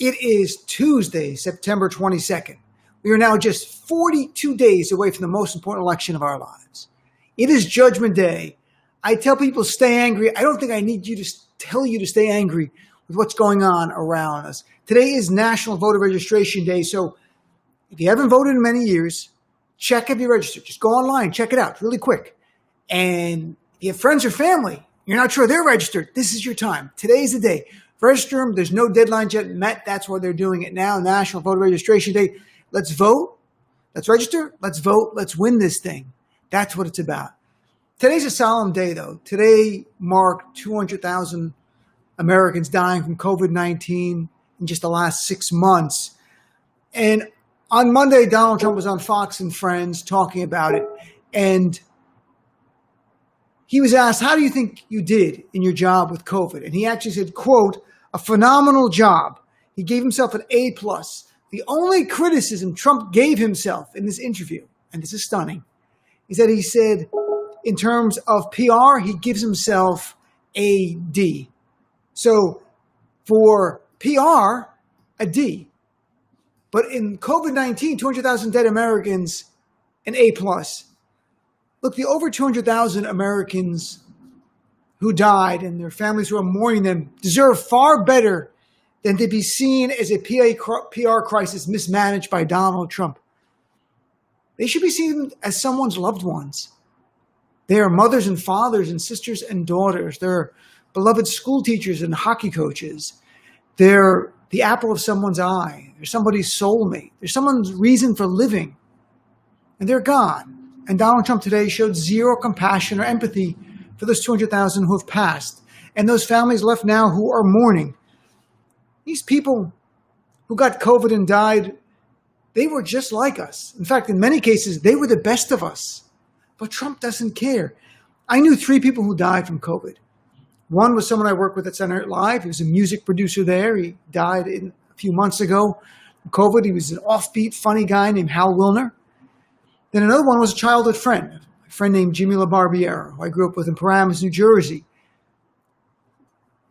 It is Tuesday, September 22nd. We are now just 42 days away from the most important election of our lives. It is Judgment Day. I tell people stay angry. I don't think I need to tell you to stay angry with what's going on around us. Today is National Voter Registration Day, so if you haven't voted in many years, check if you're registered. Just go online, check it out really quick. And if you have friends or family, you're not sure they're registered, this is your time. Today's the day. Register them. There's no deadlines yet met. That's why they're doing it now. National Voter Registration Day. Let's vote. Let's register. Let's vote. Let's win this thing. That's what it's about. Today's a solemn day, though. Today marked 200,000 Americans dying from COVID-19 in just the last 6 months. And on Monday, Donald Trump was on Fox and Friends talking about it. And he was asked, how do you think you did in your job with COVID? And he actually said, quote, a phenomenal job. He gave himself an A+. The only criticism Trump gave himself in this interview, and this is stunning, is that he said, in terms of PR, he gives himself a D. So for PR, a D. But in COVID-19, 200,000 dead Americans, an A+. Look, the over 200,000 Americans who died and their families who are mourning them deserve far better than to be seen as a PR crisis mismanaged by Donald Trump. They should be seen as someone's loved ones. They are mothers and fathers and sisters and daughters. They're beloved school teachers and hockey coaches. They're the apple of someone's eye. They're somebody's soulmate. They're someone's reason for living. And they're gone. And Donald Trump today showed zero compassion or empathy for those 200,000 who have passed and those families left now who are mourning. These people who got COVID and died, they were just like us. In fact, in many cases, they were the best of us. But Trump doesn't care. I knew 3 people who died from COVID. One was someone I worked with at Saturday Night Live. He was a music producer there. He died a few months ago from COVID. He was an offbeat, funny guy named Hal Wilner. Then another one was a childhood friend, a friend named Jimmy LaBarbiera, who I grew up with in Paramus, New Jersey.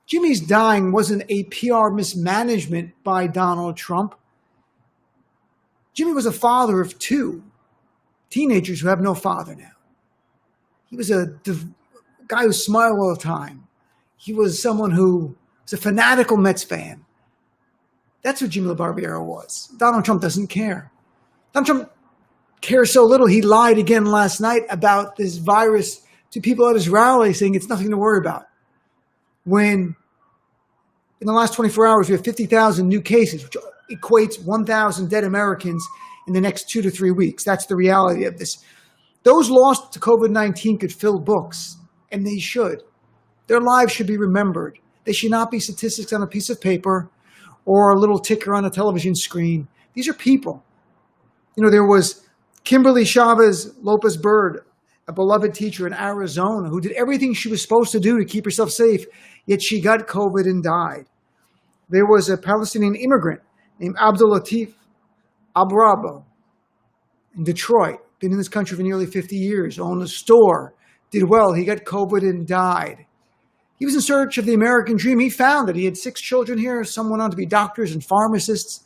Jimmy's dying wasn't a PR mismanagement by Donald Trump. Jimmy was a father of 2 teenagers who have no father now. He was a guy who smiled all the time. He was someone who was a fanatical Mets fan. That's what Jimmy LaBarbiera was. Donald Trump doesn't care. Donald Trump cares so little, he lied again last night about this virus to people at his rally, saying it's nothing to worry about. When in the last 24 hours, we have 50,000 new cases, which equates 1,000 dead Americans in the next 2 to 3 weeks. That's the reality of this. Those lost to COVID-19 could fill books, and they should. Their lives should be remembered. They should not be statistics on a piece of paper or a little ticker on a television screen. These are people. You know, there was Kimberly Chavez Lopez Bird, a beloved teacher in Arizona who did everything she was supposed to do to keep herself safe, yet she got COVID and died. There was a Palestinian immigrant named Abdul Latif Abrabo in Detroit, been in this country for nearly 50 years, owned a store, did well. He got COVID and died. He was in search of the American dream. He found that he had 6 children here. Some went on to be doctors and pharmacists.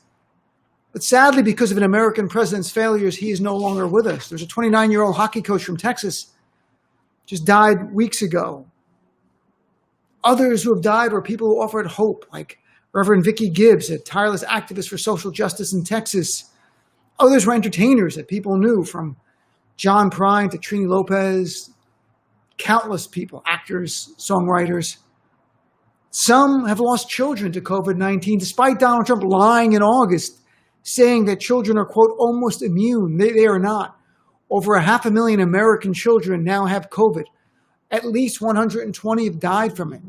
But sadly, because of an American president's failures, he is no longer with us. There's a 29-year-old hockey coach from Texas, just died weeks ago. Others who have died were people who offered hope, like Reverend Vicki Gibbs, a tireless activist for social justice in Texas. Others were entertainers that people knew, from John Prine to Trini Lopez, countless people, actors, songwriters. Some have lost children to COVID-19, despite Donald Trump lying in August, saying that children are, quote, almost immune. They are not. Over 500,000 American children now have COVID. At least 120 have died from it.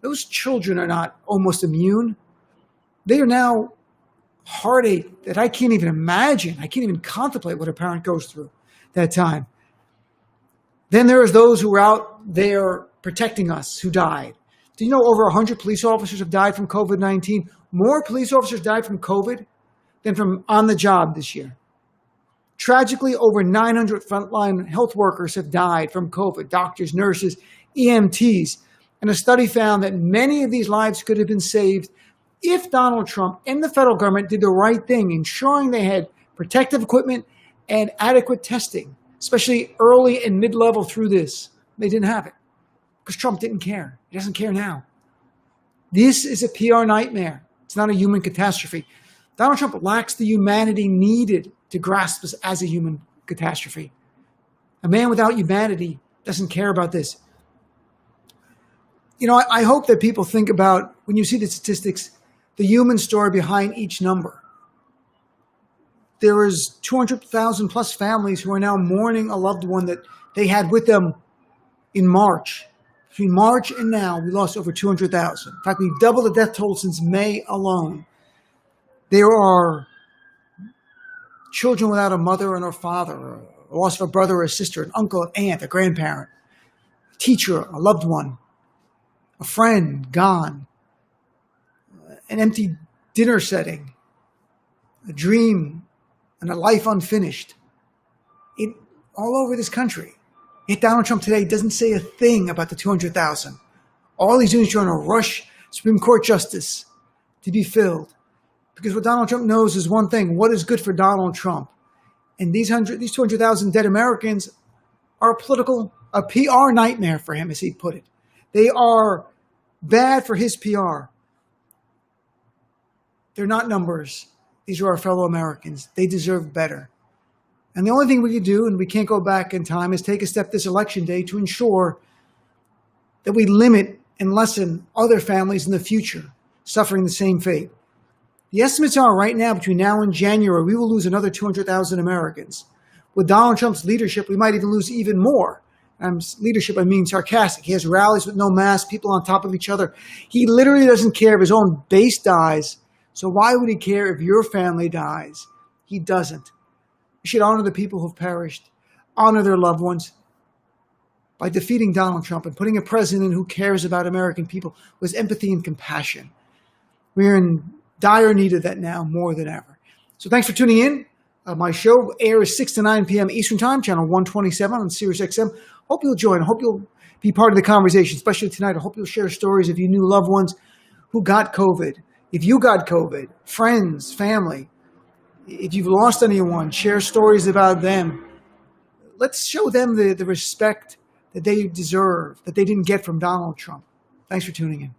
Those children are not almost immune. They are now heartache that I can't even imagine. I can't even contemplate what a parent goes through that time. Then there is those who were out there protecting us who died. Do you know over 100 police officers have died from COVID-19? More police officers died from COVID than from on the job this year. Tragically, over 900 frontline health workers have died from COVID, doctors, nurses, EMTs. And a study found that many of these lives could have been saved If Donald Trump and the federal government did the right thing, ensuring they had protective equipment and adequate testing, especially early and mid-level through this, they didn't have it because Trump didn't care. He doesn't care now. This is a PR nightmare. It's not a human catastrophe. Donald Trump lacks the humanity needed to grasp this as a human catastrophe. A man without humanity doesn't care about this. I hope that people think about, when you see the statistics, the human story behind each number. There is 200,000 plus families who are now mourning a loved one that they had with them in March. Between March and now, we lost over 200,000. In fact, we've doubled the death toll since May alone. There are children without a mother and a father, a loss of a brother or a sister, an uncle, an aunt, a grandparent, a teacher, a loved one, a friend gone, an empty dinner setting, a dream, and a life unfinished. All over this country. Yet Donald Trump today doesn't say a thing about the 200,000. All he's doing is trying to rush Supreme Court justice to be filled. Because what Donald Trump knows is one thing: what is good for Donald Trump. And these 200,000 dead Americans are a PR nightmare for him, as he put it. They are bad for his PR. They're not numbers. These are our fellow Americans. They deserve better. And the only thing we can do, and we can't go back in time, is take a step this election day to ensure that we limit and lessen other families in the future suffering the same fate. The estimates are right now, between now and January, we will lose another 200,000 Americans. With Donald Trump's leadership, we might even lose even more. Leadership, I mean sarcastic. He has rallies with no mask, people on top of each other. He literally doesn't care if his own base dies. So why would he care if your family dies? He doesn't. We should honor the people who've perished, honor their loved ones by defeating Donald Trump and putting a president who cares about American people with empathy and compassion. We're in dire need of that now more than ever. So thanks for tuning in. My show airs 6 to 9 p.m. Eastern Time, channel 127 on Sirius XM. Hope you'll join. I hope you'll be part of the conversation, especially tonight. I hope you'll share stories of your new loved ones who got COVID. If you got COVID, friends, family, if you've lost anyone, share stories about them. Let's show them the respect that they deserve, that they didn't get from Donald Trump. Thanks for tuning in.